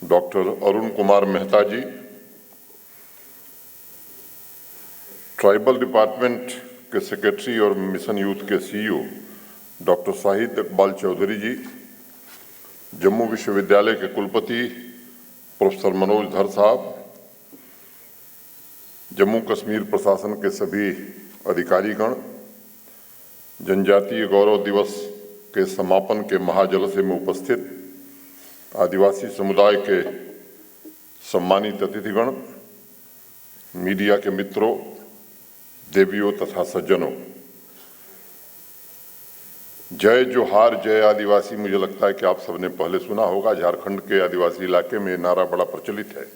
Doctor Arun Kumar Mehta जी, tribal department के secretary और mission youth के सीईओ डॉक्टर शाहिद इकबाल चौधरी जी, जम्मू विश्वविद्यालय के कुलपति प्रोफेसर मनोज धर साहब, जम्मू कश्मीर प्रशासन के सभी अधिकारीगण, जनजातीय गौरव दिवस के समापन के महाजलसे में उपस्थित आदिवासी समुदाय के सम्मानित अतिथिगण, मीडिया के मित्रों, देवियों तथा सज्जनों, जय जोहार जय आदिवासी। मुझे लगता है कि आप सबने पहले सुना होगा। झारखंड के आदिवासी इलाके में नारा बड़ा प्रचलित है।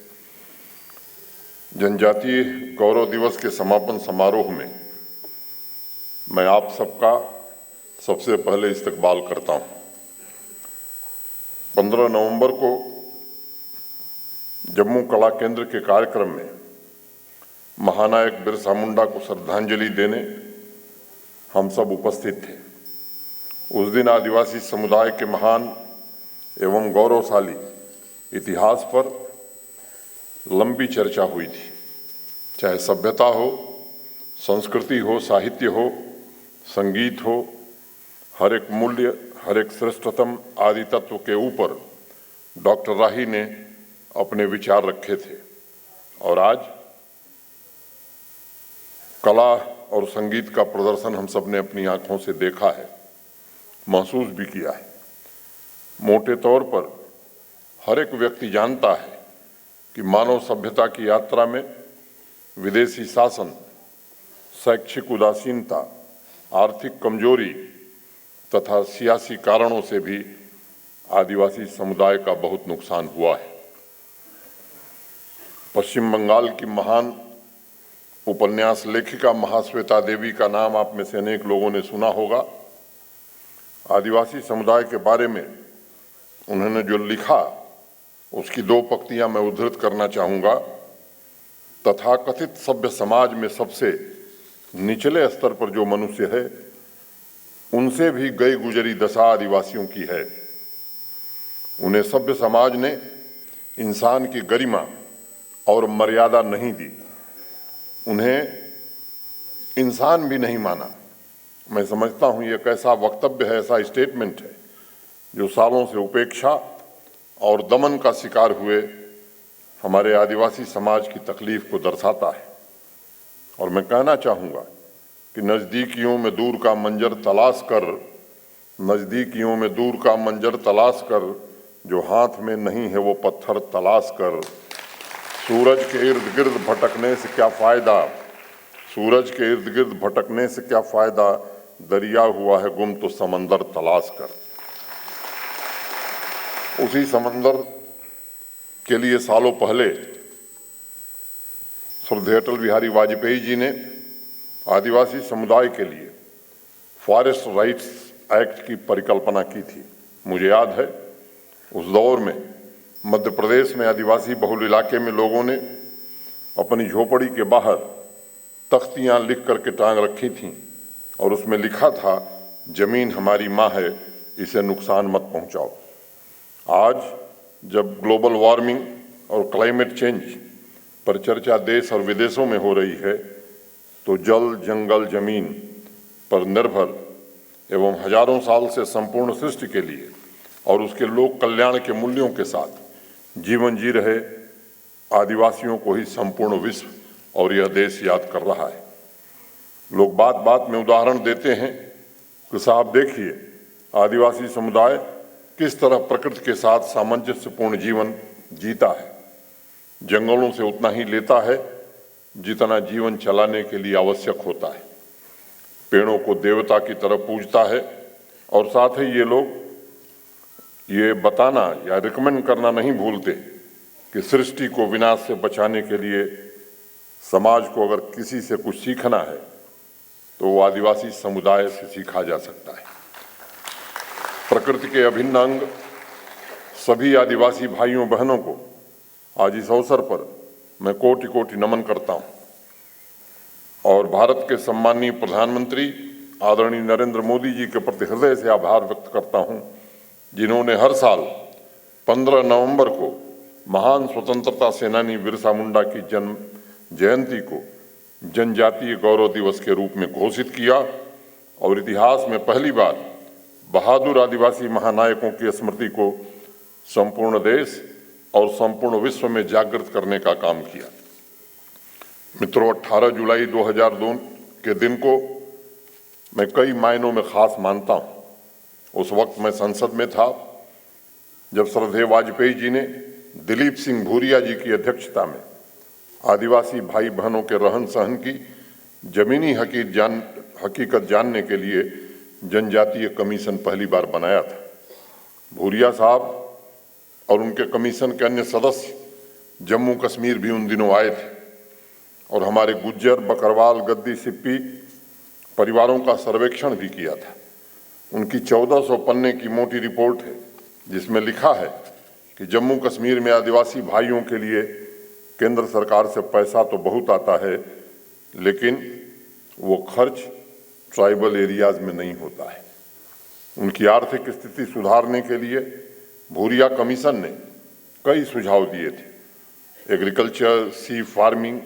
जनजातीय गौरव दिवस के समापन समारोह में मैं आप सबका सबसे पहले इस्तकबाल करता हूं। 15 नवंबर को जम्मू कला केंद्र के कार्यक्रम में महानायक बिरसा मुंडा को श्रद्धांजलि देने हम सब उपस्थित थे। उस दिन आदिवासी समुदाय के महान एवं गौरवशाली इतिहास पर लंबी चर्चा हुई थी। चाहे सभ्यता हो, संस्कृति हो, साहित्य हो, संगीत हो, हर एक मूल्य, हर एक श्रेष्ठतम आदि तत्व के ऊपर डॉक्टर राही ने अपने विचार रखे थे। और आज कला और संगीत का प्रदर्शन हम सब ने अपनी आंखों से देखा है, महसूस भी किया है। मोटे तौर पर हर एक व्यक्ति जानता है कि मानव सभ्यता की यात्रा में विदेशी शासन, शैक्षिक उदासीनता, आर्थिक कमजोरी तथा सियासी कारणों से भी आदिवासी समुदाय का बहुत नुकसान हुआ है। पश्चिम बंगाल की महान उपन्यास लेखिका महाश्वेता देवी का नाम आप में से अनेक लोगों ने सुना होगा। आदिवासी समुदाय के बारे में उन्होंने जो लिखा, उसकी 2 पंक्तियां मैं उद्धृत करना चाहूँगा। तथाकथित सभ्य समाज में सबसे निचले स्तर पर जो मनुष्य है, उनसे भी गई गुजरी दशा आदिवासियों की है। उन्हें सभ्य समाज ने इंसान की गरिमा और मर्यादा नहीं दी, उन्हें इंसान भी नहीं माना। मैं समझता हूँ ये एक ऐसा वक्तव्य है, ऐसा स्टेटमेंट है जो सालों से उपेक्षा और दमन का शिकार हुए हमारे आदिवासी समाज की तकलीफ को दर्शाता है। और मैं कहना चाहूँगा कि नज़दीकियों में दूर का मंजर तलाश कर, नज़दीकियों में दूर का मंजर तलाश कर, जो हाथ में नहीं है वो पत्थर तलाश कर। सूरज के इर्द गिर्द भटकने से क्या फ़ायदा, सूरज के इर्द गिर्द भटकने से क्या फ़ायदा, दरिया हुआ है गुम तो समंदर तलाश कर। उसी समंदर के लिए सालों पहले श्रद्धेय अटल बिहारी वाजपेयी जी ने आदिवासी समुदाय के लिए फॉरेस्ट राइट्स एक्ट की परिकल्पना की थी। मुझे याद है उस दौर में मध्य प्रदेश में आदिवासी बहुल इलाके में लोगों ने अपनी झोपड़ी के बाहर तख्तियां लिख करके टांग रखी थीं और उसमें लिखा था, जमीन हमारी माँ है, इसे नुकसान मत पहुंचाओ। आज जब ग्लोबल वार्मिंग और क्लाइमेट चेंज पर चर्चा देश और विदेशों में हो रही है, तो जल, जंगल, जमीन पर निर्भर एवं हजारों साल से संपूर्ण सृष्टि के लिए और उसके लोक कल्याण के मूल्यों के साथ जीवन जी रहे आदिवासियों को ही संपूर्ण विश्व और यह देश याद कर रहा है। लोग बात बात में उदाहरण देते हैं कि साहब देखिए, आदिवासी समुदाय किस तरह प्रकृति के साथ सामंजस्यपूर्ण जीवन जीता है। जंगलों से उतना ही लेता है जितना जीवन चलाने के लिए आवश्यक होता है। पेड़ों को देवता की तरह पूजता है और साथ ही ये लोग ये बताना या रिकमेंड करना नहीं भूलते कि सृष्टि को विनाश से बचाने के लिए समाज को अगर किसी से कुछ सीखना है तो वो आदिवासी समुदाय से सीखा जा सकता है। प्रकृति के अभिन्न अंग सभी आदिवासी भाइयों बहनों को आज इस अवसर पर मैं कोटि कोटि नमन करता हूं और भारत के सम्माननीय प्रधानमंत्री आदरणीय नरेंद्र मोदी जी के प्रति हृदय से आभार व्यक्त करता हूं, जिन्होंने हर साल 15 नवंबर को महान स्वतंत्रता सेनानी बिरसा मुंडा की जन्म जयंती को जनजातीय गौरव दिवस के रूप में घोषित किया और इतिहास में पहली बार बहादुर आदिवासी महानायकों की स्मृति को संपूर्ण देश और संपूर्ण विश्व में जागृत करने का काम किया। मित्रों, 18 जुलाई 2002 के दिन को मैं कई मायनों में खास मानता हूं। उस वक्त मैं संसद में था जब श्रद्धेय वाजपेयी जी ने दिलीप सिंह भूरिया जी की अध्यक्षता में आदिवासी भाई बहनों के रहन सहन की जमीनी हकीकत जानने के लिए जनजातीय कमीशन पहली बार बनाया था। भूरिया साहब और उनके कमीशन के अन्य सदस्य जम्मू कश्मीर भी उन दिनों आए थे और हमारे गुज्जर, बकरवाल, गद्दी, सिप्पी परिवारों का सर्वेक्षण भी किया था। उनकी 1400 पन्ने की मोटी रिपोर्ट है जिसमें लिखा है कि जम्मू कश्मीर में आदिवासी भाइयों के लिए केंद्र सरकार से पैसा तो बहुत आता है, लेकिन वो खर्च ट्राइबल एरियाज में नहीं होता है। उनकी आर्थिक स्थिति सुधारने के लिए भूरिया कमीशन ने कई सुझाव दिए थे। एग्रीकल्चर, सी फार्मिंग,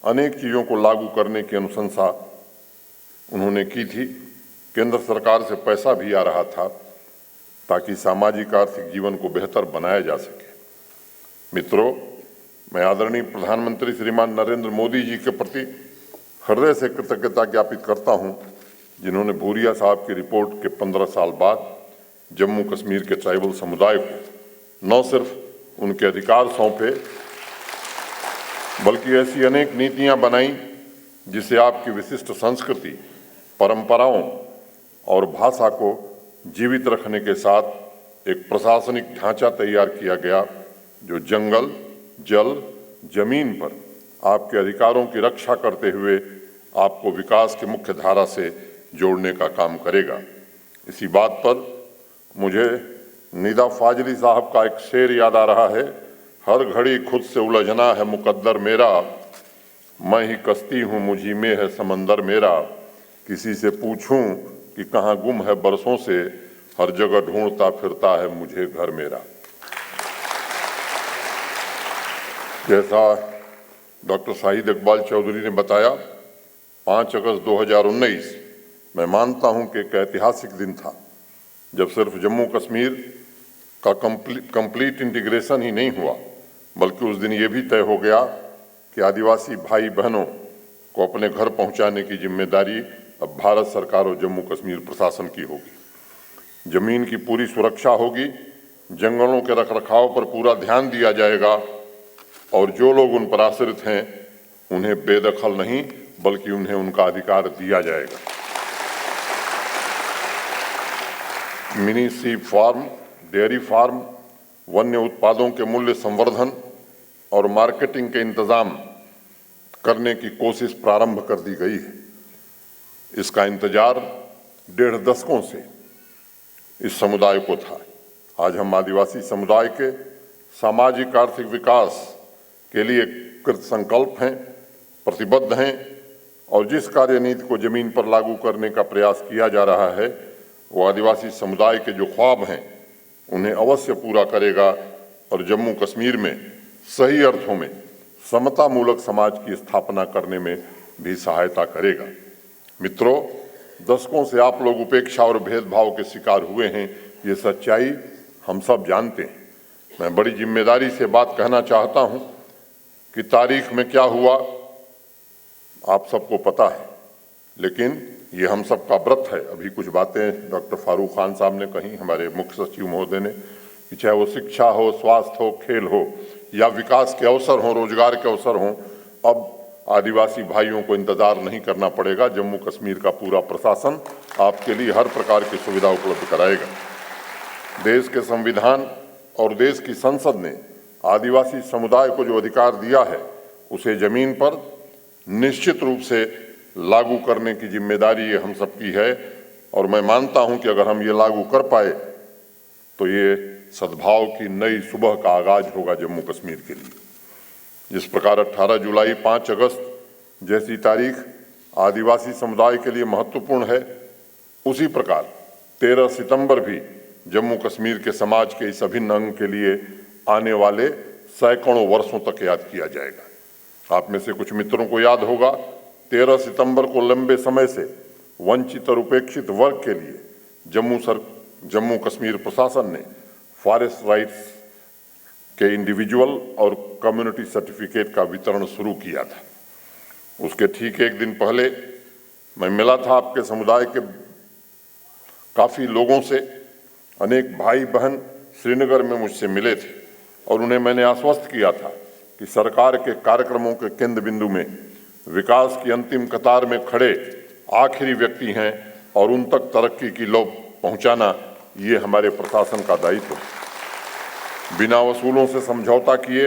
अनेक चीज़ों को लागू करने की अनुशंसा उन्होंने की थी। केंद्र सरकार से पैसा भी आ रहा था ताकि सामाजिक आर्थिक जीवन को बेहतर बनाया जा सके। मित्रों, मैं आदरणीय प्रधानमंत्री श्रीमान नरेंद्र मोदी जी के प्रति हृदय से कृतज्ञता ज्ञापित करता हूं, जिन्होंने भूरिया साहब की रिपोर्ट के 15 साल बाद जम्मू कश्मीर के ट्राइबल समुदाय को न सिर्फ उनके अधिकार सौंपे बल्कि ऐसी अनेक नीतियां बनाई जिससे आपकी विशिष्ट संस्कृति, परंपराओं और भाषा को जीवित रखने के साथ एक प्रशासनिक ढांचा तैयार किया गया जो जंगल, जल, जमीन पर आपके अधिकारों की रक्षा करते हुए आपको विकास की मुख्य धारा से जोड़ने का काम करेगा। इसी बात पर मुझे निदा फाजली साहब का एक शेर याद आ रहा है। हर घड़ी खुद से उलझना है मुकद्दर मेरा, मैं ही कश्ती हूँ मुझी में है समंदर मेरा। किसी से पूछूं कि कहाँ गुम है बरसों से, हर जगह ढूंढता फिरता है मुझे घर मेरा। जैसा डॉक्टर शाहिद इकबाल चौधरी ने बताया, 5 अगस्त 2019 मैं मानता हूं कि एक ऐतिहासिक दिन था जब सिर्फ जम्मू कश्मीर का कंप्लीट इंटीग्रेशन ही नहीं हुआ बल्कि उस दिन ये भी तय हो गया कि आदिवासी भाई बहनों को अपने घर पहुंचाने की जिम्मेदारी अब भारत सरकार और जम्मू कश्मीर प्रशासन की होगी। जमीन की पूरी सुरक्षा होगी, जंगलों के रखरखाव पर पूरा ध्यान दिया जाएगा और जो लोग उन पर आश्रित हैं उन्हें बेदखल नहीं बल्कि उन्हें उनका अधिकार दिया जाएगा। मिनी सीप फार्म, डेयरी फार्म, वन्य उत्पादों के मूल्य संवर्धन और मार्केटिंग के इंतजाम करने की कोशिश प्रारंभ कर दी गई है। इसका इंतजार 1.5 दशकों से इस समुदाय को था। आज हम आदिवासी समुदाय के सामाजिक आर्थिक विकास के लिए कृत संकल्प हैं, प्रतिबद्ध हैं और जिस कार्यनीति को जमीन पर लागू करने का प्रयास किया जा रहा है वो आदिवासी समुदाय के जो ख्वाब हैं उन्हें अवश्य पूरा करेगा और जम्मू कश्मीर में सही अर्थों में समतामूलक समाज की स्थापना करने में भी सहायता करेगा। मित्रों, दशकों से आप लोग उपेक्षा और भेदभाव के शिकार हुए हैं, ये सच्चाई हम सब जानते हैं। मैं बड़ी जिम्मेदारी से बात कहना चाहता हूं कि तारीख में क्या हुआ आप सबको पता है, लेकिन ये हम सबका व्रत है। अभी कुछ बातें डॉक्टर फारूक खान साहब ने कही, हमारे मुख्य सचिव महोदय ने, कि चाहे वो शिक्षा हो, स्वास्थ्य हो, खेल हो या विकास के अवसर हो, रोजगार के अवसर हो, अब आदिवासी भाइयों को इंतजार नहीं करना पड़ेगा। जम्मू कश्मीर का पूरा प्रशासन आपके लिए हर प्रकार की सुविधा उपलब्ध कराएगा। देश के संविधान और देश की संसद ने आदिवासी समुदाय को जो अधिकार दिया है उसे जमीन पर निश्चित रूप से लागू करने की जिम्मेदारी ये हम सबकी है और मैं मानता हूं कि अगर हम ये लागू कर पाए तो ये सद्भाव की नई सुबह का आगाज होगा जम्मू कश्मीर के लिए। जिस प्रकार 18 जुलाई, 5 अगस्त जैसी तारीख आदिवासी समुदाय के लिए महत्वपूर्ण है, उसी प्रकार 13 सितंबर भी जम्मू कश्मीर के समाज के इस अभिन्न अंग के लिए आने वाले सैकड़ों वर्षों तक याद किया जाएगा। आप में से कुछ मित्रों को याद होगा 13 सितंबर को लंबे समय से वंचित और उपेक्षित वर्ग के लिए जम्मू कश्मीर प्रशासन ने फॉरेस्ट राइट्स के इंडिविजुअल और कम्युनिटी सर्टिफिकेट का वितरण शुरू किया था। उसके ठीक एक दिन पहले मैं मिला था आपके समुदाय के काफ़ी लोगों से। अनेक भाई बहन श्रीनगर में मुझसे मिले थे और उन्हें मैंने आश्वस्त किया था कि सरकार के कार्यक्रमों के केंद्र बिंदु में विकास की अंतिम कतार में खड़े आखिरी व्यक्ति हैं और उन तक तरक्की की लौ पहुंचाना ये हमारे प्रशासन का दायित्व है। बिना वसूलों से समझौता किए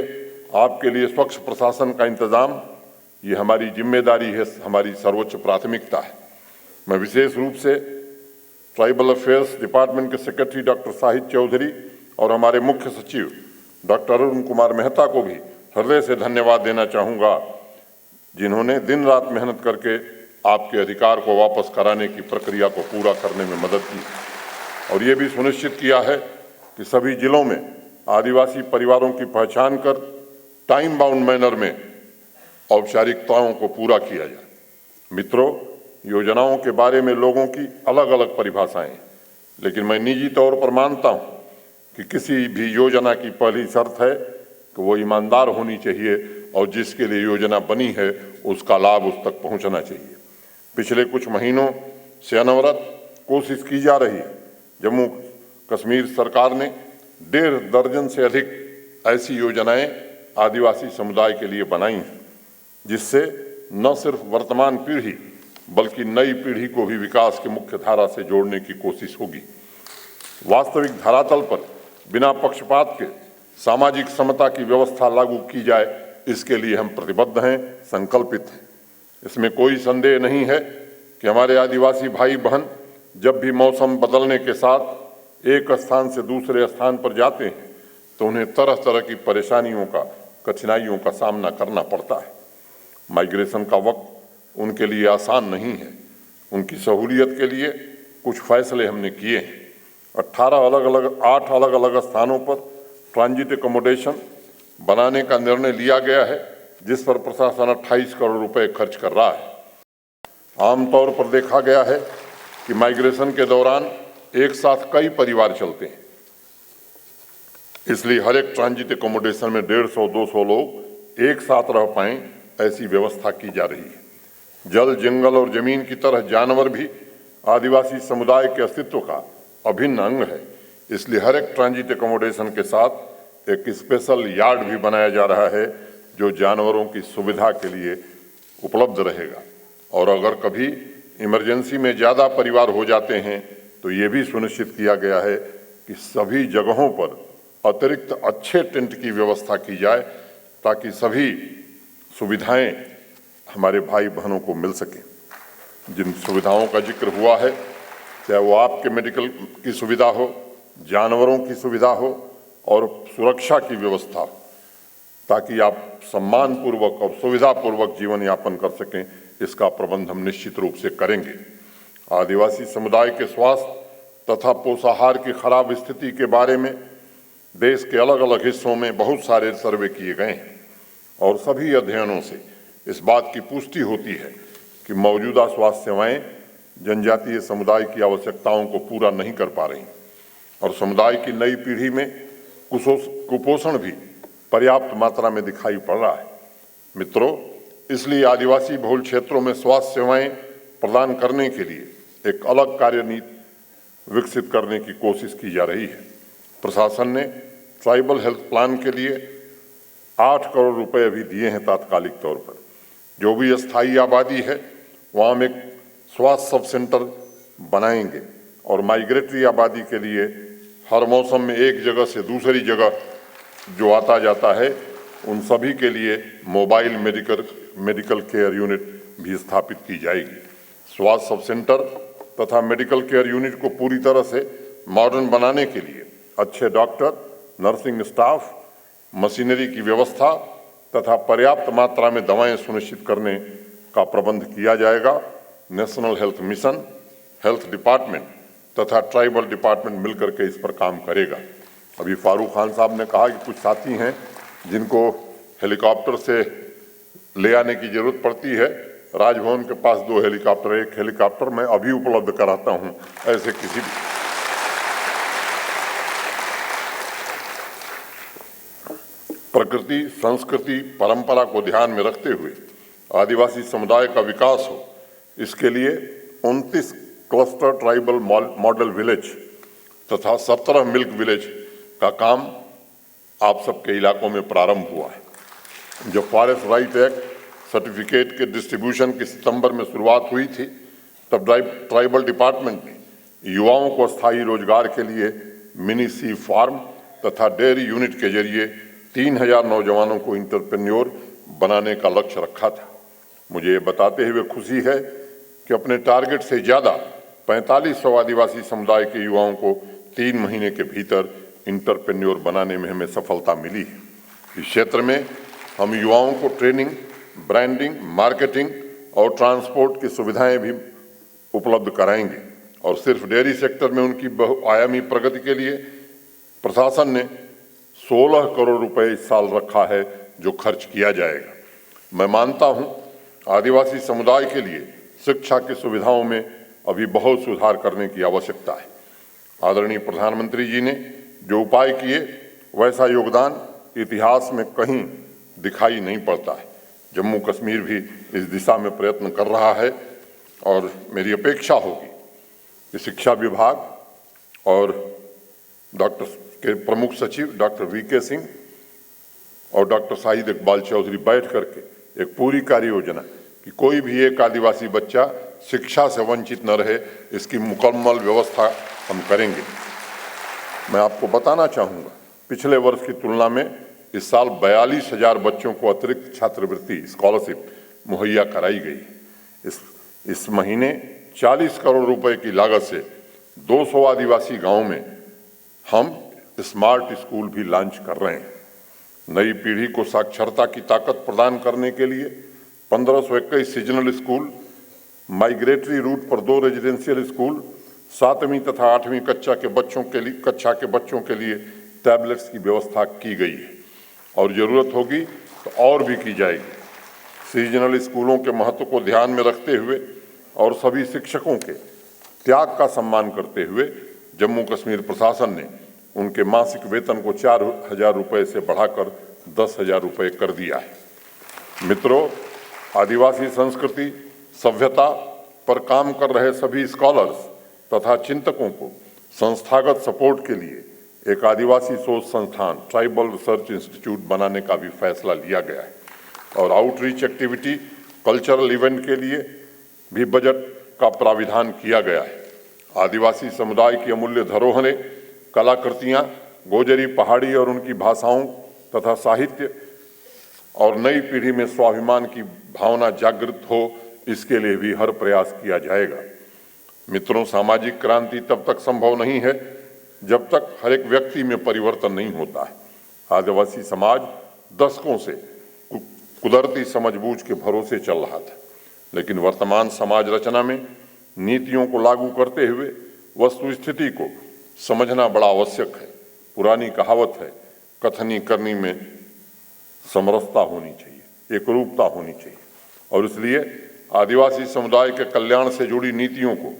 आपके लिए स्वच्छ प्रशासन का इंतजाम ये हमारी जिम्मेदारी है, हमारी सर्वोच्च प्राथमिकता है। मैं विशेष रूप से ट्राइबल अफेयर्स डिपार्टमेंट के सेक्रेटरी डॉक्टर साहिद चौधरी और हमारे मुख्य सचिव डॉक्टर अरुण कुमार मेहता को भी हृदय से धन्यवाद देना चाहूँगा, जिन्होंने दिन रात मेहनत करके आपके अधिकार को वापस कराने की प्रक्रिया को पूरा करने में मदद की और ये भी सुनिश्चित किया है कि सभी जिलों में आदिवासी परिवारों की पहचान कर टाइम बाउंड मैनर में औपचारिकताओं को पूरा किया जाए। मित्रों, योजनाओं के बारे में लोगों की अलग अलग परिभाषाएं हैं, लेकिन मैं निजी तौर पर मानता हूं कि किसी भी योजना की पहली शर्त है कि वो ईमानदार होनी चाहिए और जिसके लिए योजना बनी है उसका लाभ उस तक पहुंचना चाहिए। पिछले कुछ महीनों से अनवरत कोशिश की जा रही है। जम्मू कश्मीर सरकार ने 1.5 दर्जन से अधिक ऐसी योजनाएं आदिवासी समुदाय के लिए बनाई हैं, जिससे न सिर्फ वर्तमान पीढ़ी बल्कि नई पीढ़ी को भी विकास के मुख्य धारा से जोड़ने की कोशिश होगी। वास्तविक धरातल पर बिना पक्षपात के सामाजिक समता की व्यवस्था लागू की जाए, इसके लिए हम प्रतिबद्ध हैं, संकल्पित हैं। इसमें कोई संदेह नहीं है कि हमारे आदिवासी भाई बहन जब भी मौसम बदलने के साथ एक स्थान से दूसरे स्थान पर जाते हैं तो उन्हें तरह तरह की परेशानियों का, कठिनाइयों का सामना करना पड़ता है। माइग्रेशन का वक्त उनके लिए आसान नहीं है। उनकी सहूलियत के लिए कुछ फैसले हमने किए हैं। 8 अलग अलग स्थानों पर ट्रांजिट एकोमोडेशन बनाने का निर्णय लिया गया है, जिस पर प्रशासन 28 करोड़ रुपए खर्च कर रहा है। आमतौर पर देखा गया है कि माइग्रेशन के दौरान एक साथ कई परिवार चलते हैं, इसलिए हर एक ट्रांजिट एकोमोडेशन में 150-200 लोग एक साथ रह पाएं, ऐसी व्यवस्था की जा रही है। जल, जंगल और जमीन की तरह जानवर भी आदिवासी समुदाय के अस्तित्व का अभिन्न अंग है, इसलिए हर एक ट्रांजिट एकोमोडेशन के साथ एक स्पेशल यार्ड भी बनाया जा रहा है जो जानवरों की सुविधा के लिए उपलब्ध रहेगा। और अगर कभी इमरजेंसी में ज़्यादा परिवार हो जाते हैं तो ये भी सुनिश्चित किया गया है कि सभी जगहों पर अतिरिक्त अच्छे टेंट की व्यवस्था की जाए ताकि सभी सुविधाएं हमारे भाई बहनों को मिल सकें। जिन सुविधाओं का जिक्र हुआ है, चाहे वो आपके मेडिकल की सुविधा हो, जानवरों की सुविधा हो और सुरक्षा की व्यवस्था हो, ताकि आप सम्मानपूर्वक और सुविधापूर्वक जीवन यापन कर सकें, इसका प्रबंध हम निश्चित रूप से करेंगे। आदिवासी समुदाय के स्वास्थ्य तथा पोषाहार की खराब स्थिति के बारे में देश के अलग अलग हिस्सों में बहुत सारे सर्वे किए गए हैं और सभी अध्ययनों से इस बात की पुष्टि होती है कि मौजूदा स्वास्थ्य सेवाएं जनजातीय समुदाय की आवश्यकताओं को पूरा नहीं कर पा रही और समुदाय की नई पीढ़ी में कुपोषण भी पर्याप्त मात्रा में दिखाई पड़ रहा है। मित्रों, इसलिए आदिवासी बहुल क्षेत्रों में स्वास्थ्य सेवाएं प्रदान करने के लिए एक अलग कार्यनीति विकसित करने की कोशिश की जा रही है। प्रशासन ने ट्राइबल हेल्थ प्लान के लिए 8 करोड़ रुपए अभी दिए हैं तात्कालिक तौर पर। जो भी अस्थायी आबादी है वहाँ हम एक स्वास्थ्य सब सेंटर बनाएंगे और माइग्रेटरी आबादी के लिए हर मौसम में एक जगह से दूसरी जगह जो आता जाता है उन सभी के लिए मोबाइल मेडिकल केयर यूनिट भी स्थापित की जाएगी। स्वास्थ्य सब सेंटर तथा मेडिकल केयर यूनिट को पूरी तरह से मॉडर्न बनाने के लिए अच्छे डॉक्टर, नर्सिंग स्टाफ, मशीनरी की व्यवस्था तथा पर्याप्त मात्रा में दवाएं सुनिश्चित करने का प्रबंध किया जाएगा। National health mission, health department तथा ट्राइबल डिपार्टमेंट मिलकर के इस पर काम करेगा। अभी फारूक खान साहब ने कहा कि कुछ साथी हैं जिनको हेलीकॉप्टर से ले आने की जरूरत पड़ती है, राजभवन के पास 2 हेलीकॉप्टर, एक हेलीकॉप्टर मैं अभी उपलब्ध कराता हूं। ऐसे किसी भी प्रकृति, संस्कृति, परंपरा को ध्यान में रखते हुए आदिवासी समुदाय का विकास हो, इसके लिए 29 क्लस्टर ट्राइबल मॉडल विलेज तथा 17 मिल्क विलेज का काम आप सबके इलाकों में प्रारंभ हुआ है। जब फॉरेस्ट राइट एक्ट सर्टिफिकेट के डिस्ट्रीब्यूशन की सितंबर में शुरुआत हुई थी, तब ट्राइबल डिपार्टमेंट ने युवाओं को स्थायी रोजगार के लिए मिनी सी फार्म तथा डेयरी यूनिट के जरिए 3000 नौजवानों को इंटरप्रेन्योर बनाने का लक्ष्य रखा था। मुझे ये बताते हुए खुशी है कि अपने टारगेट से ज़्यादा 4500 आदिवासी समुदाय के युवाओं को 3 महीने के भीतर इंटरप्रेन्योर बनाने में हमें सफलता मिली है। इस क्षेत्र में हम युवाओं को ट्रेनिंग, ब्रांडिंग, मार्केटिंग और ट्रांसपोर्ट की सुविधाएं भी उपलब्ध कराएंगे और सिर्फ डेयरी सेक्टर में उनकी बहुआयामी प्रगति के लिए प्रशासन ने 16 करोड़ रुपए इस साल रखा है, जो खर्च किया जाएगा। मैं मानता हूं आदिवासी समुदाय के लिए शिक्षा की सुविधाओं में अभी बहुत सुधार करने की आवश्यकता है। आदरणीय प्रधानमंत्री जी ने जो उपाय किए, वैसा योगदान इतिहास में कहीं दिखाई नहीं पड़ता है। जम्मू कश्मीर भी इस दिशा में प्रयत्न कर रहा है और मेरी अपेक्षा होगी कि शिक्षा विभाग और डॉक्टर के प्रमुख सचिव डॉक्टर वीके सिंह और डॉक्टर शाहिद इकबाल चौधरी बैठ करके एक पूरी कार्य योजना कि कोई भी एक आदिवासी बच्चा शिक्षा से वंचित न रहे, इसकी मुकम्मल व्यवस्था हम करेंगे। मैं आपको बताना चाहूँगा, पिछले वर्ष की तुलना में इस साल 42,000 बच्चों को अतिरिक्त छात्रवृत्ति स्कॉलरशिप मुहैया कराई गई। इस महीने 40 करोड़ रुपए की लागत से 200 आदिवासी गांवों में हम स्मार्ट स्कूल भी लॉन्च कर रहे हैं। नई पीढ़ी को साक्षरता की ताकत प्रदान करने के लिए 1521 सीजनल स्कूल, माइग्रेटरी रूट पर 2 रेजिडेंशियल स्कूल, 7वीं तथा 8वीं कक्षा के बच्चों के लिए टैबलेट्स की व्यवस्था की गई है और ज़रूरत होगी तो और भी की जाएगी। सीजनल स्कूलों के महत्व को ध्यान में रखते हुए और सभी शिक्षकों के त्याग का सम्मान करते हुए जम्मू कश्मीर प्रशासन ने उनके मासिक वेतन को 4,000 रुपये से बढ़ाकर 10,000 रुपये कर दिया है। मित्रों, आदिवासी संस्कृति सभ्यता पर काम कर रहे सभी स्कॉलर्स तथा चिंतकों को संस्थागत सपोर्ट के लिए एक आदिवासी शोध संस्थान ट्राइबल रिसर्च इंस्टीट्यूट बनाने का भी फैसला लिया गया है और आउटरीच एक्टिविटी, कल्चरल इवेंट के लिए भी बजट का प्राविधान किया गया है। आदिवासी समुदाय की अमूल्य धरोहरें, कलाकृतियाँ, गोजरी पहाड़ी और उनकी भाषाओं तथा साहित्य और नई पीढ़ी में स्वाभिमान की भावना जागृत हो, इसके लिए भी हर प्रयास किया जाएगा। मित्रों, सामाजिक क्रांति तब तक संभव नहीं है जब तक हर एक व्यक्ति में परिवर्तन नहीं होता है। आदिवासी समाज दशकों से कुदरती समझबूझ के भरोसे चल रहा था, लेकिन वर्तमान समाज रचना में नीतियों को लागू करते हुए वस्तुस्थिति को समझना बड़ा आवश्यक है। पुरानी कहावत है, कथनी करनी में समरसता होनी चाहिए, एकरूपता होनी चाहिए और इसलिए आदिवासी समुदाय के कल्याण से जुड़ी नीतियों को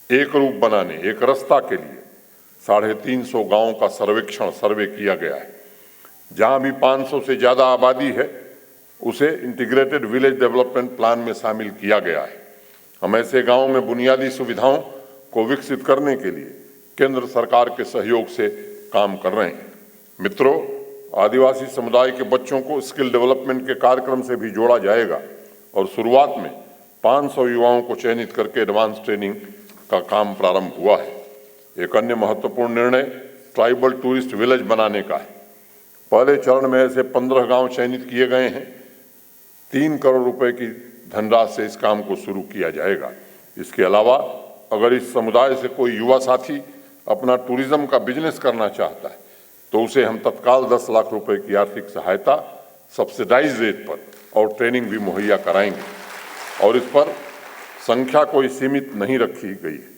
एक रूप बनाने, एक रास्ता के लिए 350 गांवों का सर्वे किया गया है। जहां भी 500 से ज़्यादा आबादी है, उसे इंटीग्रेटेड विलेज डेवलपमेंट प्लान में शामिल किया गया है। हम ऐसे गांवों में बुनियादी सुविधाओं को विकसित करने के लिए केंद्र सरकार के सहयोग से काम कर रहे हैं। मित्रों, आदिवासी समुदाय के बच्चों को स्किल डेवलपमेंट के कार्यक्रम से भी जोड़ा जाएगा और शुरुआत में 500 युवाओं को चयनित करके एडवांस ट्रेनिंग का काम प्रारंभ हुआ है। एक अन्य महत्वपूर्ण निर्णय ट्राइबल टूरिस्ट विलेज बनाने का है। पहले चरण में ऐसे 15 गांव चयनित किए गए हैं। 3 करोड़ रुपए की धनराशि से इस काम को शुरू किया जाएगा। इसके अलावा अगर इस समुदाय से कोई युवा साथी अपना टूरिज्म का बिजनेस करना चाहता है तो उसे हम तत्काल 10 लाख रुपए की आर्थिक सहायता सब्सिडाइज रेट पर और ट्रेनिंग भी मुहैया कराएंगे और इस पर संख्या कोई सीमित नहीं रखी गई है।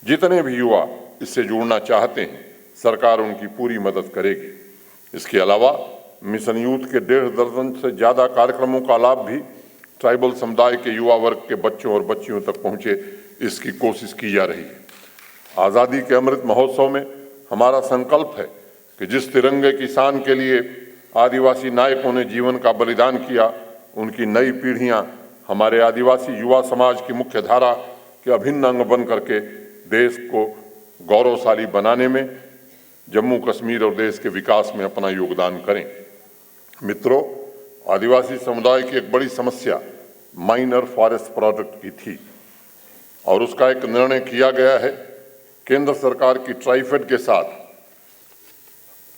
जितने भी युवा इससे जुड़ना चाहते हैं, सरकार उनकी पूरी मदद करेगी। इसके अलावा मिशन यूथ के 1.5 दर्जन से ज़्यादा कार्यक्रमों का लाभ भी ट्राइबल समुदाय के युवा वर्ग के बच्चों और बच्चियों तक पहुँचे, इसकी कोशिश की जा रही है। आज़ादी के अमृत महोत्सव में हमारा संकल्प है कि जिस तिरंगे की शान के लिए आदिवासी नायकों ने जीवन का बलिदान किया, उनकी नई पीढ़ियां हमारे आदिवासी युवा समाज की मुख्य धारा के अभिन्न अंग बन करके देश को गौरवशाली बनाने में, जम्मू कश्मीर और देश के विकास में अपना योगदान करें। मित्रों, आदिवासी समुदाय की एक बड़ी समस्या माइनर फॉरेस्ट प्रोजेक्ट की थी और उसका एक निर्णय किया गया है। केंद्र सरकार की ट्राइफेड के साथ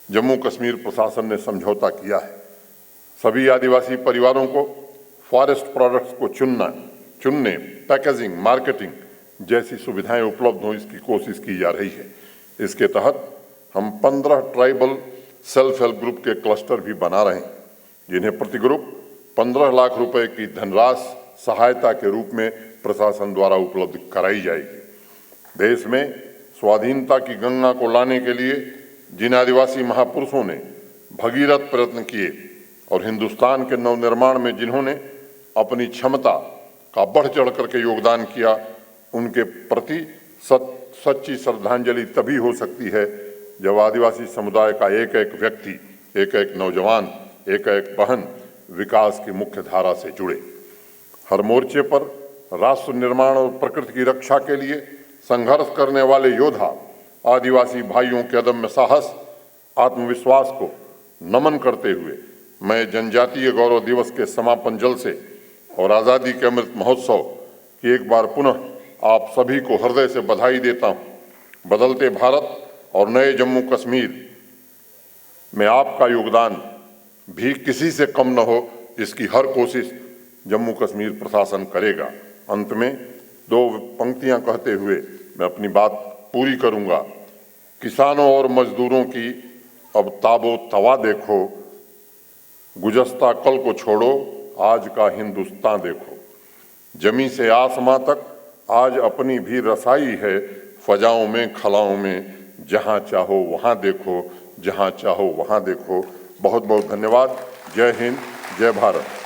जम्मू कश्मीर प्रशासन ने समझौता किया है। सभी आदिवासी परिवारों को फॉरेस्ट प्रोडक्ट्स को चुनने, पैकेजिंग, मार्केटिंग जैसी सुविधाएं उपलब्ध हों, इसकी कोशिश की जा रही है। इसके तहत हम 15 ट्राइबल सेल्फ हेल्प ग्रुप के क्लस्टर भी बना रहे हैं, जिन्हें प्रति ग्रुप 15 लाख रुपए की धनराशि सहायता के रूप में प्रशासन द्वारा उपलब्ध कराई जाएगी। देश में स्वाधीनता की गंगा को लाने के लिए जिन आदिवासी महापुरुषों ने भगीरथ प्रयत्न किए और हिंदुस्तान के नवनिर्माण में जिन्होंने अपनी क्षमता का बढ़ चढ़ करके योगदान किया, उनके प्रति सच्ची श्रद्धांजलि तभी हो सकती है जब आदिवासी समुदाय का एक एक व्यक्ति, एक एक नौजवान, एक एक बहन विकास की मुख्य धारा से जुड़े। हर मोर्चे पर राष्ट्र निर्माण और प्रकृति की रक्षा के लिए संघर्ष करने वाले योद्धा आदिवासी भाइयों के अदम्य साहस, आत्मविश्वास को नमन करते हुए मैं जनजातीय गौरव दिवस के समापन जलसे और आज़ादी के अमृत महोत्सव की एक बार पुनः आप सभी को हृदय से बधाई देता हूँ। बदलते भारत और नए जम्मू कश्मीर में आपका योगदान भी किसी से कम न हो, इसकी हर कोशिश जम्मू कश्मीर प्रशासन करेगा। अंत में 2 पंक्तियां कहते हुए मैं अपनी बात पूरी करूंगा। किसानों और मजदूरों की अब ताबो तवा देखो, गुज़श्ता कल को छोड़ो, आज का हिंदुस्तान देखो। जमी से आसमां तक आज अपनी भी रसाई है, फजाओं में खलाओं में जहां चाहो वहां देखो, जहां चाहो वहां देखो। बहुत बहुत धन्यवाद। जय हिंद, जय भारत।